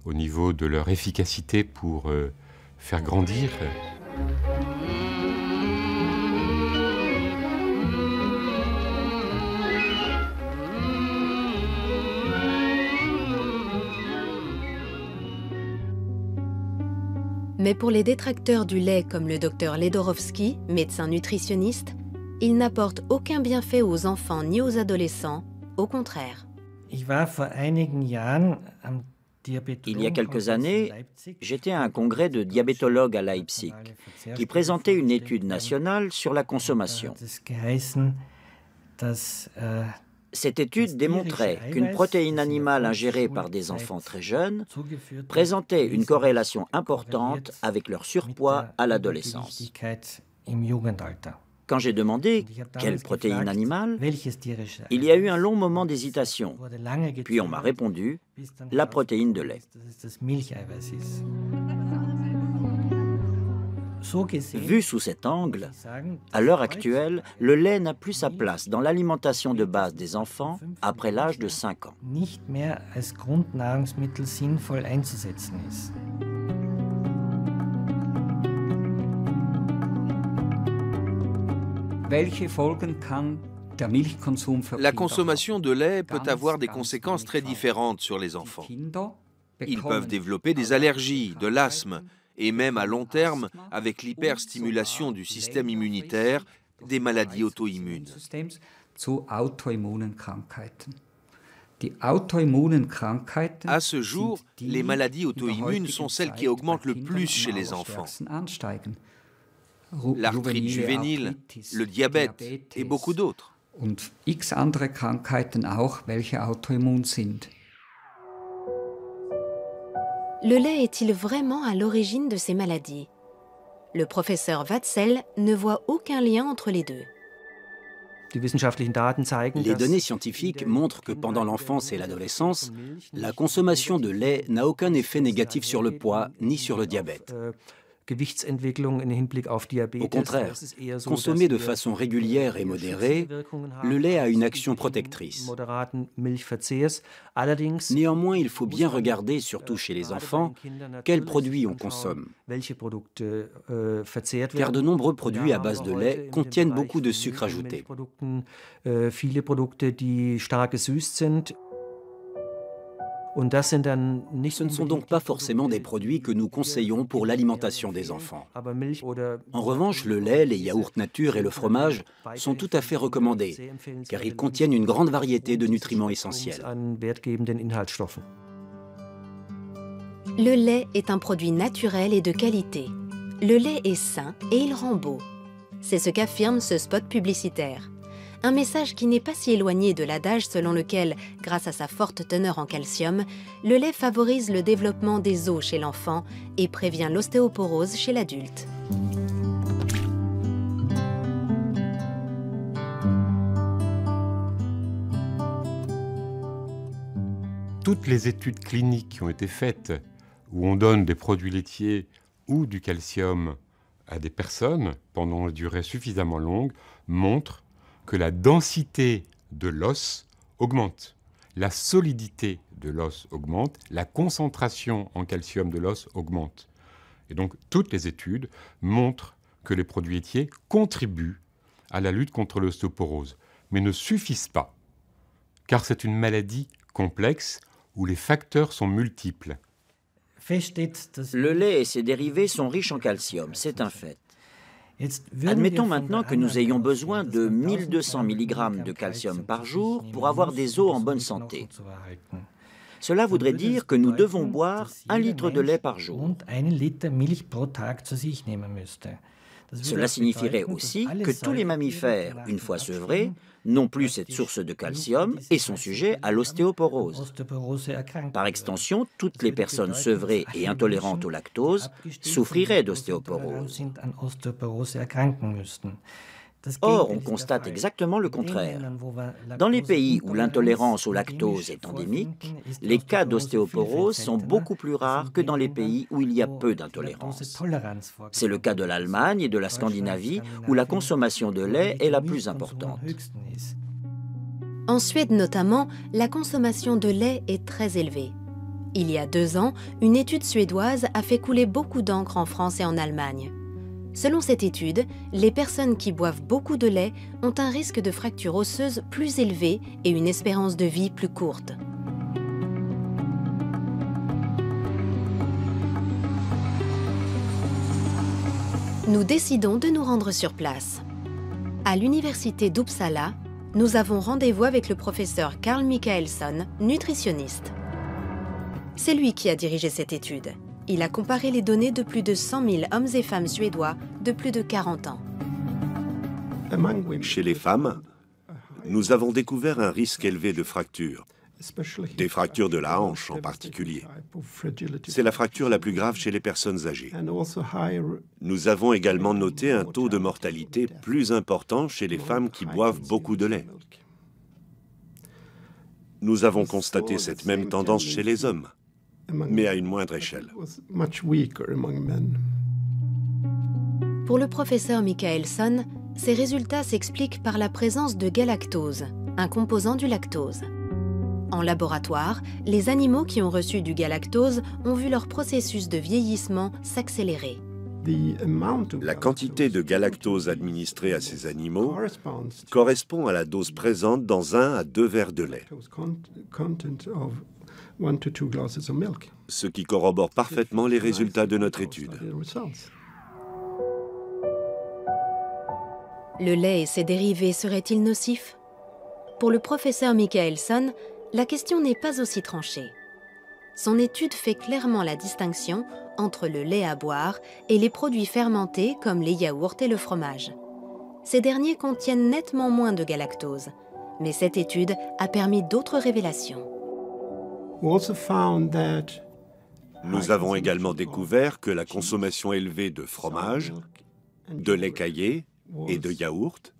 au niveau de leur efficacité pour faire grandir.
Mais pour les détracteurs du lait comme le docteur Ledorowski, médecin nutritionniste, il n'apporte aucun bienfait aux enfants ni aux adolescents, au contraire.
Il y a quelques années, j'étais à un congrès de diabétologues à Leipzig qui présentait une étude nationale sur la consommation. Cette étude démontrait qu'une protéine animale ingérée par des enfants très jeunes présentait une corrélation importante avec leur surpoids à l'adolescence. Quand j'ai demandé quelle protéine animale, il y a eu un long moment d'hésitation. Puis on m'a répondu la protéine de lait. Vu sous cet angle, à l'heure actuelle, le lait n'a plus sa place dans l'alimentation de base des enfants après l'âge de 5 ans.
La consommation de lait peut avoir des conséquences très différentes sur les enfants. Ils peuvent développer des allergies, de l'asthme, et même à long terme, avec l'hyperstimulation du système immunitaire, des maladies auto-immunes. À ce jour, les maladies auto-immunes sont celles qui augmentent le plus chez les enfants. L'arthrite juvénile, le diabète et beaucoup d'autres.
Le lait est-il vraiment à l'origine de ces maladies? Le professeur Watzel ne voit aucun lien entre les deux.
Les données scientifiques montrent que pendant l'enfance et l'adolescence, la consommation de lait n'a aucun effet négatif sur le poids ni sur le diabète. Au contraire, consommé de façon régulière et modérée, le lait a une action protectrice. Néanmoins, il faut bien regarder, surtout chez les enfants, quels produits on consomme. Car de nombreux produits à base de lait contiennent beaucoup de sucre ajouté. Ce ne sont donc pas forcément des produits que nous conseillons pour l'alimentation des enfants. En revanche, le lait, les yaourts nature et le fromage sont tout à fait recommandés, car ils contiennent une grande variété de nutriments essentiels.
Le lait est un produit naturel et de qualité. Le lait est sain et il rend beau. C'est ce qu'affirme ce spot publicitaire. Un message qui n'est pas si éloigné de l'adage selon lequel, grâce à sa forte teneur en calcium, le lait favorise le développement des os chez l'enfant et prévient l'ostéoporose chez l'adulte.
Toutes les études cliniques qui ont été faites, où on donne des produits laitiers ou du calcium à des personnes pendant une durée suffisamment longue, montrent que la densité de l'os augmente, la solidité de l'os augmente, la concentration en calcium de l'os augmente. Et donc, toutes les études montrent que les produits laitiers contribuent à la lutte contre l'ostéoporose, mais ne suffisent pas, car c'est une maladie complexe où les facteurs sont multiples.
Le lait et ses dérivés sont riches en calcium, c'est un fait. Admettons maintenant que nous ayons besoin de 1200 mg de calcium par jour pour avoir des os en bonne santé. Cela voudrait dire que nous devons boire 1 litre de lait par jour. Cela signifierait aussi que tous les mammifères, une fois sevrés, n'ont plus cette source de calcium et sont sujets à l'ostéoporose. Par extension, toutes les personnes sevrées et intolérantes au lactose souffriraient d'ostéoporose. Or, on constate exactement le contraire. Dans les pays où l'intolérance au lactose est endémique, les cas d'ostéoporose sont beaucoup plus rares que dans les pays où il y a peu d'intolérance. C'est le cas de l'Allemagne et de la Scandinavie, où la consommation de lait est la plus importante.
En Suède notamment, la consommation de lait est très élevée. Il y a 2 ans, une étude suédoise a fait couler beaucoup d'encre en France et en Allemagne. Selon cette étude, les personnes qui boivent beaucoup de lait ont un risque de fracture osseuse plus élevé et une espérance de vie plus courte. Nous décidons de nous rendre sur place. À l'université d'Uppsala, nous avons rendez-vous avec le professeur Carl Michaelsson, nutritionniste. C'est lui qui a dirigé cette étude. Il a comparé les données de plus de 100 000 hommes et femmes suédois de plus de 40 ans.
Chez les femmes, nous avons découvert un risque élevé de fractures, des fractures de la hanche en particulier. C'est la fracture la plus grave chez les personnes âgées. Nous avons également noté un taux de mortalité plus important chez les femmes qui boivent beaucoup de lait. Nous avons constaté cette même tendance chez les hommes, mais à une moindre échelle.
Pour le professeur Michaelson, ces résultats s'expliquent par la présence de galactose, un composant du lactose. En laboratoire, les animaux qui ont reçu du galactose ont vu leur processus de vieillissement s'accélérer.
La quantité de galactose administrée à ces animaux correspond à la dose présente dans 1 à 2 verres de lait, ce qui corrobore parfaitement les résultats de notre étude.
Le lait et ses dérivés seraient-ils nocifs? Pour le professeur Michaelson, la question n'est pas aussi tranchée. Son étude fait clairement la distinction entre le lait à boire et les produits fermentés comme les yaourts et le fromage. Ces derniers contiennent nettement moins de galactose, mais cette étude a permis d'autres révélations.
Nous avons également découvert que la consommation élevée de fromage, de lait caillé et de yaourt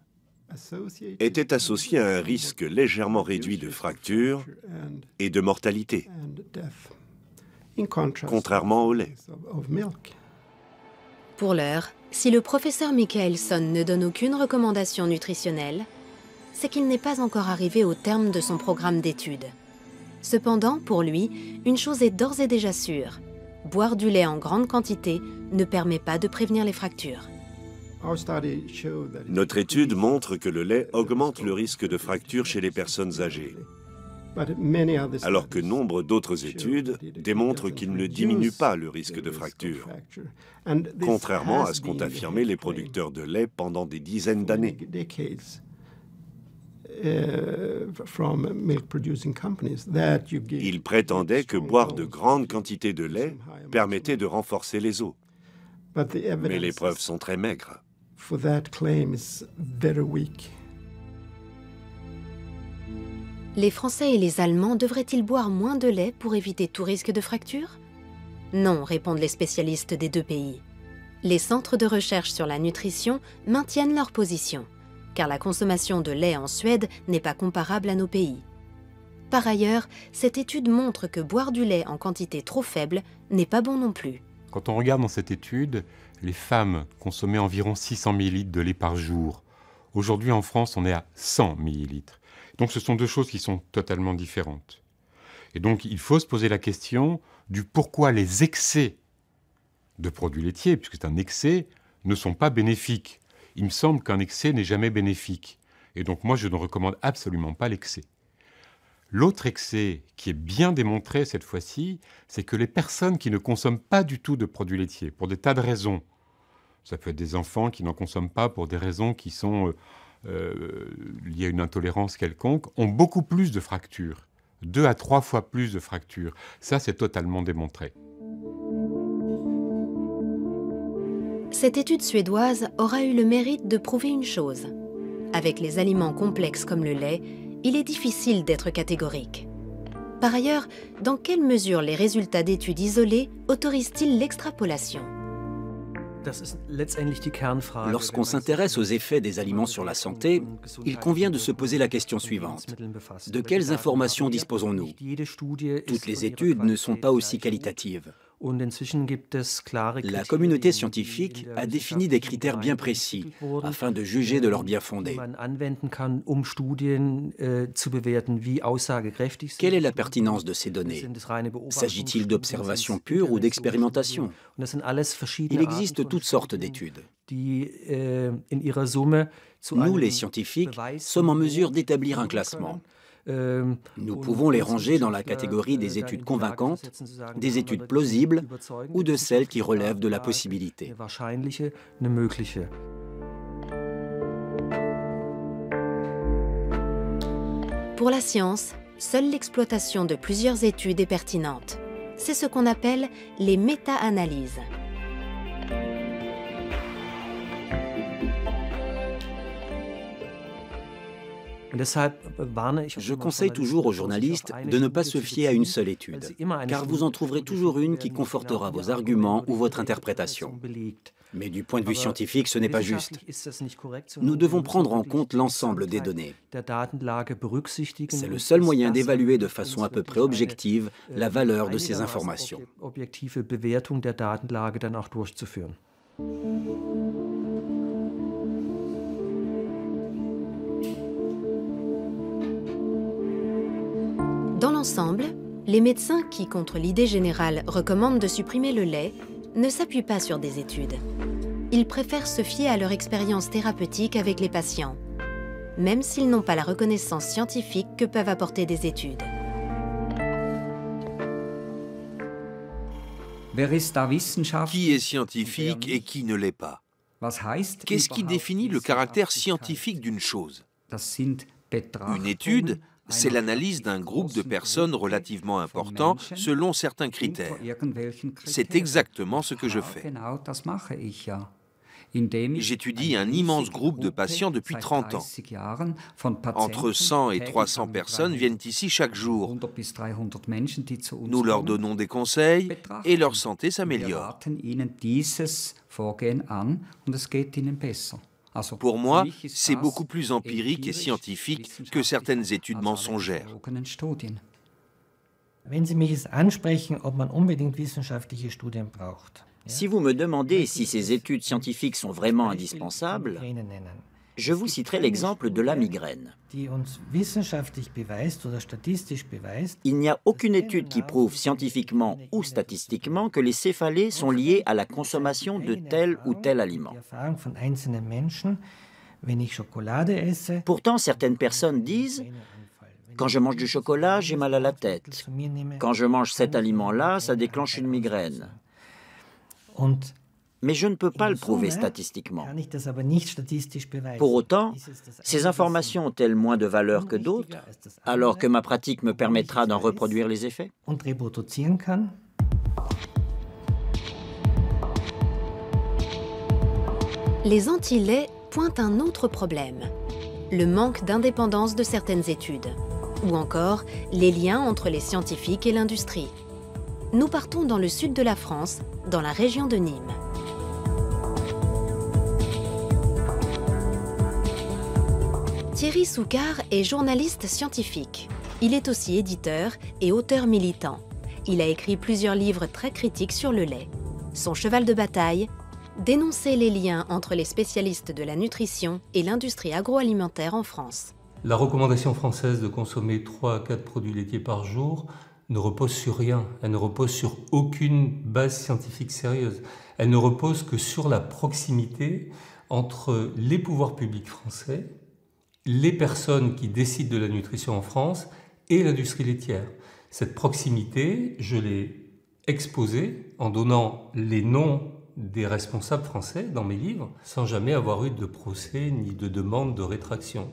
était associée à un risque légèrement réduit de fractures et de mortalité, contrairement au lait.
Pour l'heure, si le professeur Michaelson ne donne aucune recommandation nutritionnelle, c'est qu'il n'est pas encore arrivé au terme de son programme d'études. Cependant, pour lui, une chose est d'ores et déjà sûre. Boire du lait en grande quantité ne permet pas de prévenir les fractures.
Notre étude montre que le lait augmente le risque de fracture chez les personnes âgées, alors que nombre d'autres études démontrent qu'il ne diminue pas le risque de fracture, contrairement à ce qu'ont affirmé les producteurs de lait pendant des dizaines d'années. Ils prétendaient que boire de grandes quantités de lait permettait de renforcer les os, mais les preuves sont très maigres.
Les Français et les Allemands devraient-ils boire moins de lait pour éviter tout risque de fracture? Non, répondent les spécialistes des deux pays. Les centres de recherche sur la nutrition maintiennent leur position, car la consommation de lait en Suède n'est pas comparable à nos pays. Par ailleurs, cette étude montre que boire du lait en quantité trop faible n'est pas bon non plus.
Quand on regarde dans cette étude, les femmes consommaient environ 600 ml de lait par jour. Aujourd'hui, en France, on est à 100 ml. Donc ce sont deux choses qui sont totalement différentes. Et donc il faut se poser la question du pourquoi les excès de produits laitiers, puisque c'est un excès, ne sont pas bénéfiques. Il me semble qu'un excès n'est jamais bénéfique. Et donc moi, je ne recommande absolument pas l'excès. L'autre excès, qui est bien démontré cette fois-ci, c'est que les personnes qui ne consomment pas du tout de produits laitiers, pour des tas de raisons, ça peut être des enfants qui n'en consomment pas pour des raisons qui sont liées à une intolérance quelconque, ont beaucoup plus de fractures, 2 à 3 fois plus de fractures. Ça, c'est totalement démontré.
Cette étude suédoise aura eu le mérite de prouver une chose. Avec les aliments complexes comme le lait, il est difficile d'être catégorique. Par ailleurs, dans quelle mesure les résultats d'études isolées autorisent-ils l'extrapolation?
Lorsqu'on s'intéresse aux effets des aliments sur la santé, il convient de se poser la question suivante. De quelles informations disposons-nous? Toutes les études ne sont pas aussi qualitatives. La communauté scientifique a défini des critères bien précis afin de juger de leur bien-fondé. Quelle est la pertinence de ces données? S'agit-il d'observations pures ou d'expérimentation? Il existe toutes sortes d'études. Nous, les scientifiques, sommes en mesure d'établir un classement. Nous pouvons les ranger dans la catégorie des études convaincantes, des études plausibles ou de celles qui relèvent de la possibilité.
Pour la science, seule l'exploitation de plusieurs études est pertinente. c'est ce qu'on appelle les méta-analyses.
Je conseille toujours aux journalistes de ne pas se fier à une seule étude, car vous en trouverez toujours une qui confortera vos arguments ou votre interprétation. Mais du point de vue scientifique, ce n'est pas juste. Nous devons prendre en compte l'ensemble des données. C'est le seul moyen d'évaluer de façon à peu près objective la valeur de ces informations.
Dans l'ensemble, les médecins qui, contre l'idée générale, recommandent de supprimer le lait, ne s'appuient pas sur des études. Ils préfèrent se fier à leur expérience thérapeutique avec les patients, même s'ils n'ont pas la reconnaissance scientifique que peuvent apporter des études.
Qui est scientifique et qui ne l'est pas? Qu'est-ce qui définit le caractère scientifique d'une chose? Une étude, c'est l'analyse d'un groupe de personnes relativement important selon certains critères. C'est exactement ce que je fais. J'étudie un immense groupe de patients depuis 30 ans. Entre 100 et 300 personnes viennent ici chaque jour. Nous leur donnons des conseils et leur santé s'améliore. Pour moi, c'est beaucoup plus empirique et scientifique que certaines études mensongères.
Si vous me demandez si ces études scientifiques sont vraiment indispensables, je vous citerai l'exemple de la migraine. Il n'y a aucune étude qui prouve scientifiquement ou statistiquement que les céphalées sont liées à la consommation de tel ou tel aliment. Pourtant, certaines personnes disent « Quand je mange du chocolat, j'ai mal à la tête. Quand je mange cet aliment-là, ça déclenche une migraine. » Mais je ne peux pas le prouver statistiquement. Pour autant, ces informations ont-elles moins de valeur que d'autres, alors que ma pratique me permettra d'en reproduire les effets?
Les anti-laits pointent un autre problème, le manque d'indépendance de certaines études, ou encore les liens entre les scientifiques et l'industrie. Nous partons dans le sud de la France, dans la région de Nîmes. Thierry Soucard est journaliste scientifique. Il est aussi éditeur et auteur militant. Il a écrit plusieurs livres très critiques sur le lait. Son cheval de bataille, dénoncer les liens entre les spécialistes de la nutrition et l'industrie agroalimentaire en France.
La recommandation française de consommer 3 à 4 produits laitiers par jour ne repose sur rien. Elle ne repose sur aucune base scientifique sérieuse. Elle ne repose que sur la proximité entre les pouvoirs publics français, les personnes qui décident de la nutrition en France et l'industrie laitière. Cette proximité, je l'ai exposée en donnant les noms des responsables français dans mes livres, sans jamais avoir eu de procès ni de demande de rétraction.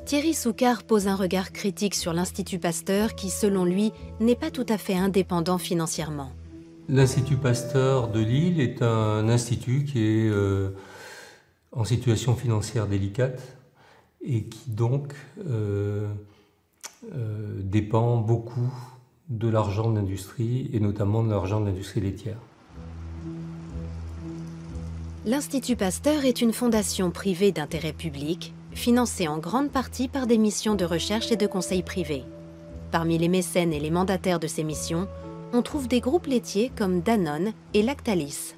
Thierry Soucard pose un regard critique sur l'Institut Pasteur qui, selon lui, n'est pas tout à fait indépendant financièrement.
L'Institut Pasteur de Lille est un institut qui est en situation financière délicate et qui donc dépend beaucoup de l'argent de l'industrie et notamment de l'argent de l'industrie laitière.
L'Institut Pasteur est une fondation privée d'intérêt public, financée en grande partie par des missions de recherche et de conseil privés. Parmi les mécènes et les mandataires de ces missions, on trouve des groupes laitiers comme Danone et Lactalis.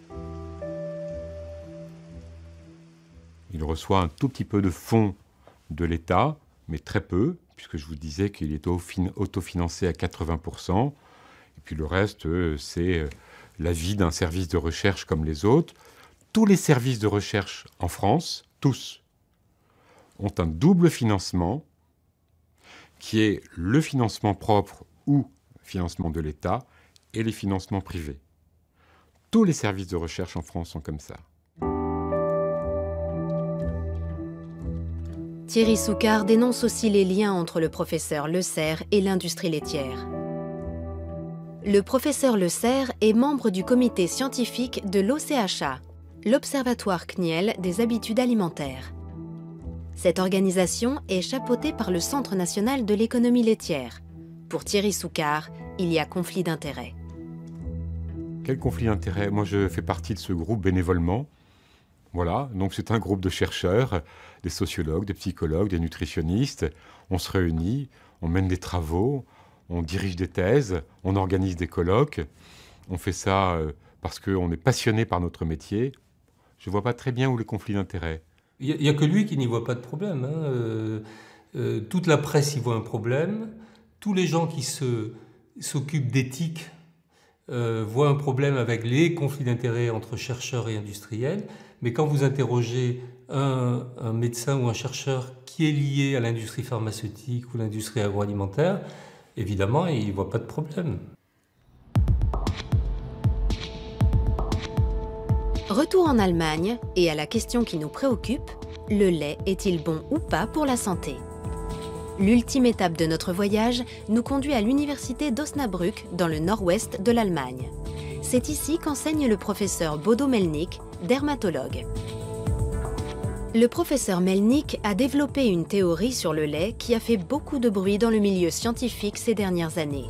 Il reçoit un tout petit peu de fonds de l'État, mais très peu, puisque je vous disais qu'il est autofinancé à 80%. Et puis le reste, c'est la vie d'un service de recherche comme les autres. Tous les services de recherche en France, tous, ont un double financement, qui est le financement propre ou financement de l'État et les financements privés. Tous les services de recherche en France sont comme ça.
Thierry Soucard dénonce aussi les liens entre le professeur Le Serre et l'industrie laitière. Le professeur Le Serre est membre du comité scientifique de l'OCHA, l'Observatoire CNIEL des habitudes alimentaires. Cette organisation est chapeautée par le Centre national de l'économie laitière. Pour Thierry Soucard, il y a conflit d'intérêts.
Quel conflit d'intérêts? Moi, je fais partie de ce groupe bénévolement. Voilà, donc c'est un groupe de chercheurs, des sociologues, des psychologues, des nutritionnistes. On se réunit, on mène des travaux, on dirige des thèses, on organise des colloques. On fait ça parce qu'on est passionné par notre métier. Je ne vois pas très bien où est le conflit d'intérêts.
Il n'y a que lui qui n'y voit pas de problème. Toute la presse y voit un problème. Tous les gens qui s'occupent d'éthique voient un problème avec les conflits d'intérêts entre chercheurs et industriels. Mais quand vous interrogez un médecin ou un chercheur qui est lié à l'industrie pharmaceutique ou l'industrie agroalimentaire, évidemment, il ne voit pas de problème.
Retour en Allemagne, et à la question qui nous préoccupe, le lait est-il bon ou pas pour la santé? L'ultime étape de notre voyage nous conduit à l'université d'Osnabrück, dans le nord-ouest de l'Allemagne. C'est ici qu'enseigne le professeur Bodo Melnick, dermatologue. Le professeur Melnick a développé une théorie sur le lait qui a fait beaucoup de bruit dans le milieu scientifique ces dernières années.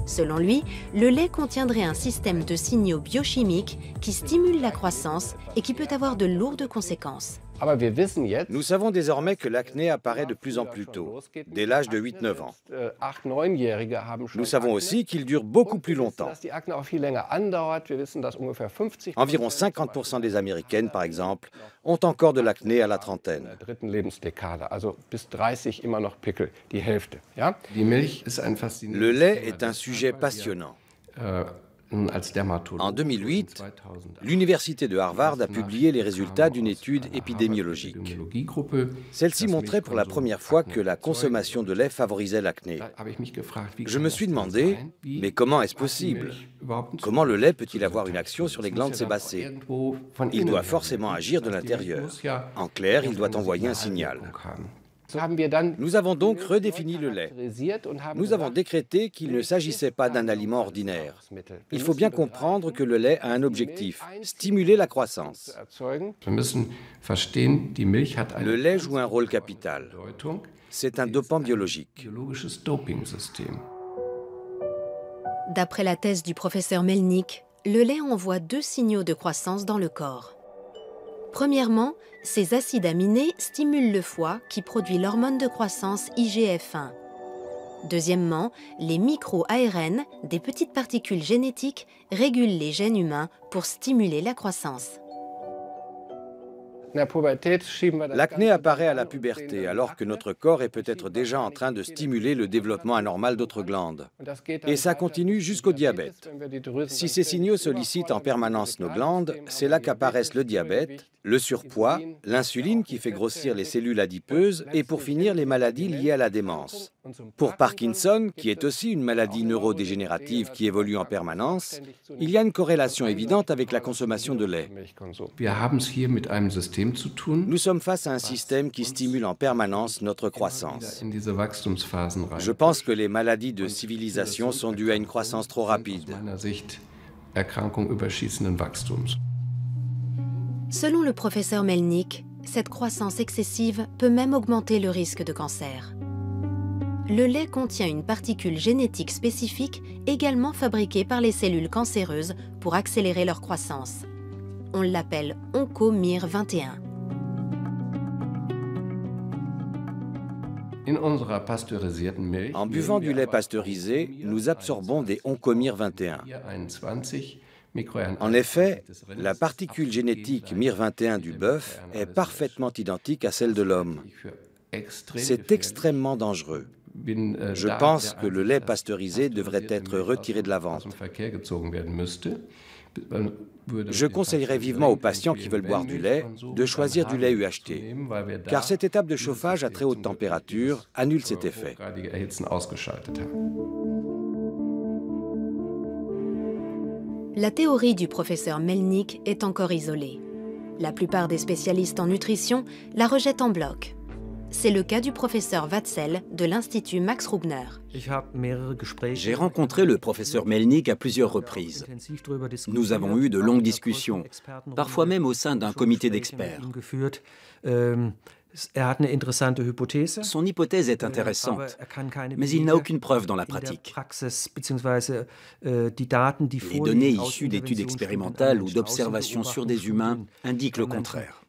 Selon lui, le lait contiendrait un système de signaux biochimiques qui stimule la croissance et qui peut avoir de lourdes conséquences.
Nous savons désormais que l'acné apparaît de plus en plus tôt, dès l'âge de 8-9 ans. Nous savons aussi qu'il dure beaucoup plus longtemps. Environ 50% des Américaines, par exemple, ont encore de l'acné à la trentaine. Le lait est un sujet passionnant. En 2008, l'université de Harvard a publié les résultats d'une étude épidémiologique. Celle-ci montrait pour la première fois que la consommation de lait favorisait l'acné. Je me suis demandé, mais comment est-ce possible? Comment le lait peut-il avoir une action sur les glandes sébacées? Il doit forcément agir de l'intérieur. En clair, il doit envoyer un signal. Nous avons donc redéfini le lait. Nous avons décrété qu'il ne s'agissait pas d'un aliment ordinaire. Il faut bien comprendre que le lait a un objectif, stimuler la croissance. Le lait joue un rôle capital. C'est un dopant biologique.
D'après la thèse du professeur Melnick, le lait envoie deux signaux de croissance dans le corps. Premièrement, ces acides aminés stimulent le foie qui produit l'hormone de croissance IGF-1. Deuxièmement, les micro-ARN, des petites particules génétiques, régulent les gènes humains pour stimuler la croissance.
L'acné apparaît à la puberté, alors que notre corps est peut-être déjà en train de stimuler le développement anormal d'autres glandes. Et ça continue jusqu'au diabète. Si ces signaux sollicitent en permanence nos glandes, c'est là qu'apparaissent le diabète, le surpoids, l'insuline qui fait grossir les cellules adipeuses et pour finir les maladies liées à la démence. Pour Parkinson, qui est aussi une maladie neurodégénérative qui évolue en permanence, il y a une corrélation évidente avec la consommation de lait. Nous sommes face à un système qui stimule en permanence notre croissance. Je pense que les maladies de civilisation sont dues à une croissance trop rapide.
Selon le professeur Melnick, cette croissance excessive peut même augmenter le risque de cancer. Le lait contient une particule génétique spécifique également fabriquée par les cellules cancéreuses pour accélérer leur croissance. On l'appelle OncoMIR21.
En buvant du lait pasteurisé, nous absorbons des OncoMIR21. En effet, la particule génétique MIR21 du bœuf est parfaitement identique à celle de l'homme. C'est extrêmement dangereux. Je pense que le lait pasteurisé devrait être retiré de la vente. Je conseillerais vivement aux patients qui veulent boire du lait de choisir du lait UHT, car cette étape de chauffage à très haute température annule cet effet.
La théorie du professeur Melnick est encore isolée. La plupart des spécialistes en nutrition la rejettent en bloc. C'est le cas du professeur Watzel de l'Institut Max Rubner.
J'ai rencontré le professeur Melnick à plusieurs reprises. Nous avons eu de longues discussions, parfois même au sein d'un comité d'experts. Son hypothèse est intéressante, mais il n'a aucune preuve dans la pratique. Les données issues d'études expérimentales ou d'observations sur des humains indiquent le contraire.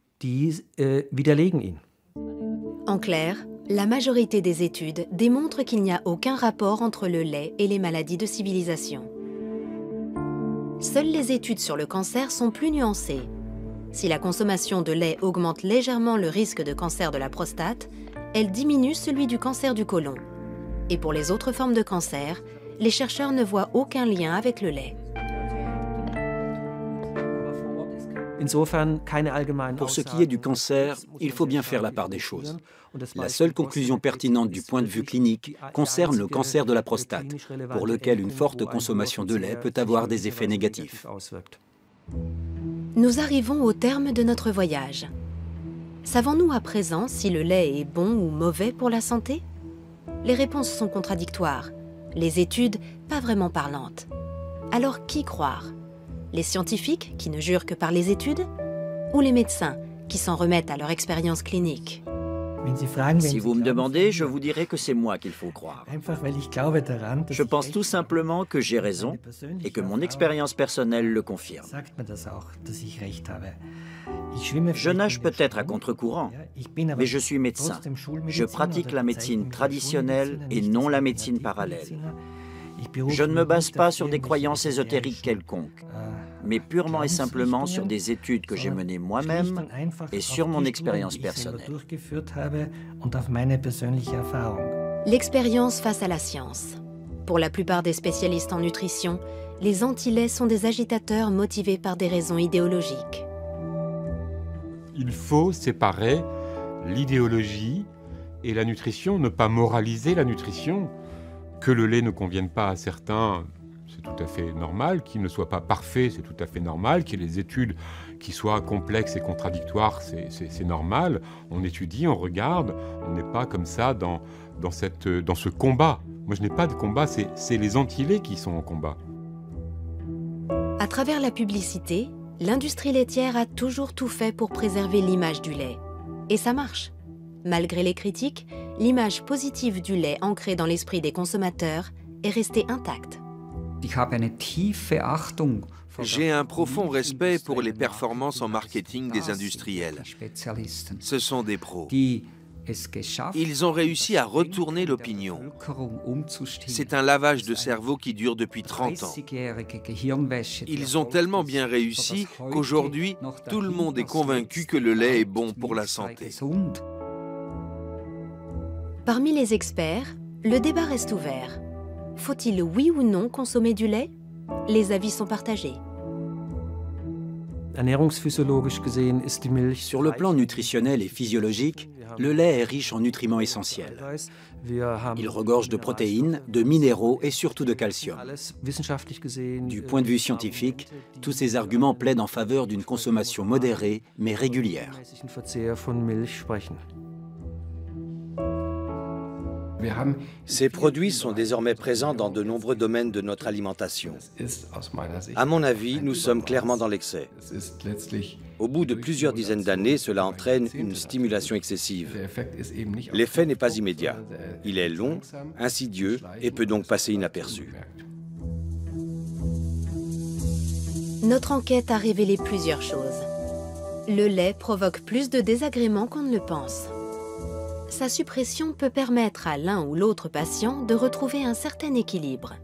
En clair, la majorité des études démontrent qu'il n'y a aucun rapport entre le lait et les maladies de civilisation. Seules les études sur le cancer sont plus nuancées. Si la consommation de lait augmente légèrement le risque de cancer de la prostate, elle diminue celui du cancer du côlon. Et pour les autres formes de cancer, les chercheurs ne voient aucun lien avec le lait.
Pour ce qui est du cancer, il faut bien faire la part des choses. La seule conclusion pertinente du point de vue clinique concerne le cancer de la prostate, pour lequel une forte consommation de lait peut avoir des effets négatifs.
Nous arrivons au terme de notre voyage. Savons-nous à présent si le lait est bon ou mauvais pour la santé? Les réponses sont contradictoires, les études pas vraiment parlantes. Alors qui croire? Les scientifiques qui ne jurent que par les études? Ou les médecins qui s'en remettent à leur expérience clinique?
Si vous me demandez, je vous dirai que c'est moi qu'il faut croire. Je pense tout simplement que j'ai raison et que mon expérience personnelle le confirme. Je nage peut-être à contre-courant, mais je suis médecin. Je pratique la médecine traditionnelle et non la médecine parallèle. Je ne me base pas sur des croyances ésotériques quelconques, mais purement et simplement sur des études que j'ai menées moi-même et sur mon expérience personnelle.
L'expérience face à la science. Pour la plupart des spécialistes en nutrition, les anti-laits sont des agitateurs motivés par des raisons idéologiques.
Il faut séparer l'idéologie et la nutrition, ne pas moraliser la nutrition. Que le lait ne convienne pas à certains, c'est tout à fait normal. Qu'il ne soit pas parfait, c'est tout à fait normal. Qu'il y ait des études qui soient complexes et contradictoires, c'est normal. On étudie, on regarde. On n'est pas comme ça dans ce combat. Moi, je n'ai pas de combat, c'est les anti-laits qui sont en combat.
À travers la publicité, l'industrie laitière a toujours tout fait pour préserver l'image du lait. Et ça marche. Malgré les critiques, l'image positive du lait ancrée dans l'esprit des consommateurs est restée intacte.
J'ai un profond respect pour les performances en marketing des industriels. Ce sont des pros. Ils ont réussi à retourner l'opinion. C'est un lavage de cerveau qui dure depuis 30 ans. Ils ont tellement bien réussi qu'aujourd'hui, tout le monde est convaincu que le lait est bon pour la santé.
Parmi les experts, le débat reste ouvert. Faut-il oui ou non consommer du lait? Les avis sont partagés.
Sur le plan nutritionnel et physiologique, le lait est riche en nutriments essentiels. Il regorge de protéines, de minéraux et surtout de calcium. Du point de vue scientifique, tous ces arguments plaident en faveur d'une consommation modérée mais régulière.
Ces produits sont désormais présents dans de nombreux domaines de notre alimentation. À mon avis, nous sommes clairement dans l'excès. Au bout de plusieurs dizaines d'années, cela entraîne une stimulation excessive. L'effet n'est pas immédiat. Il est long, insidieux et peut donc passer inaperçu.
Notre enquête a révélé plusieurs choses. Le lait provoque plus de désagréments qu'on ne le pense. Sa suppression peut permettre à l'un ou l'autre patient de retrouver un certain équilibre.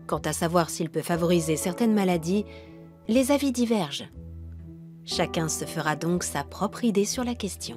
Quant à savoir s'il peut favoriser certaines maladies, les avis divergent. Chacun se fera donc sa propre idée sur la question.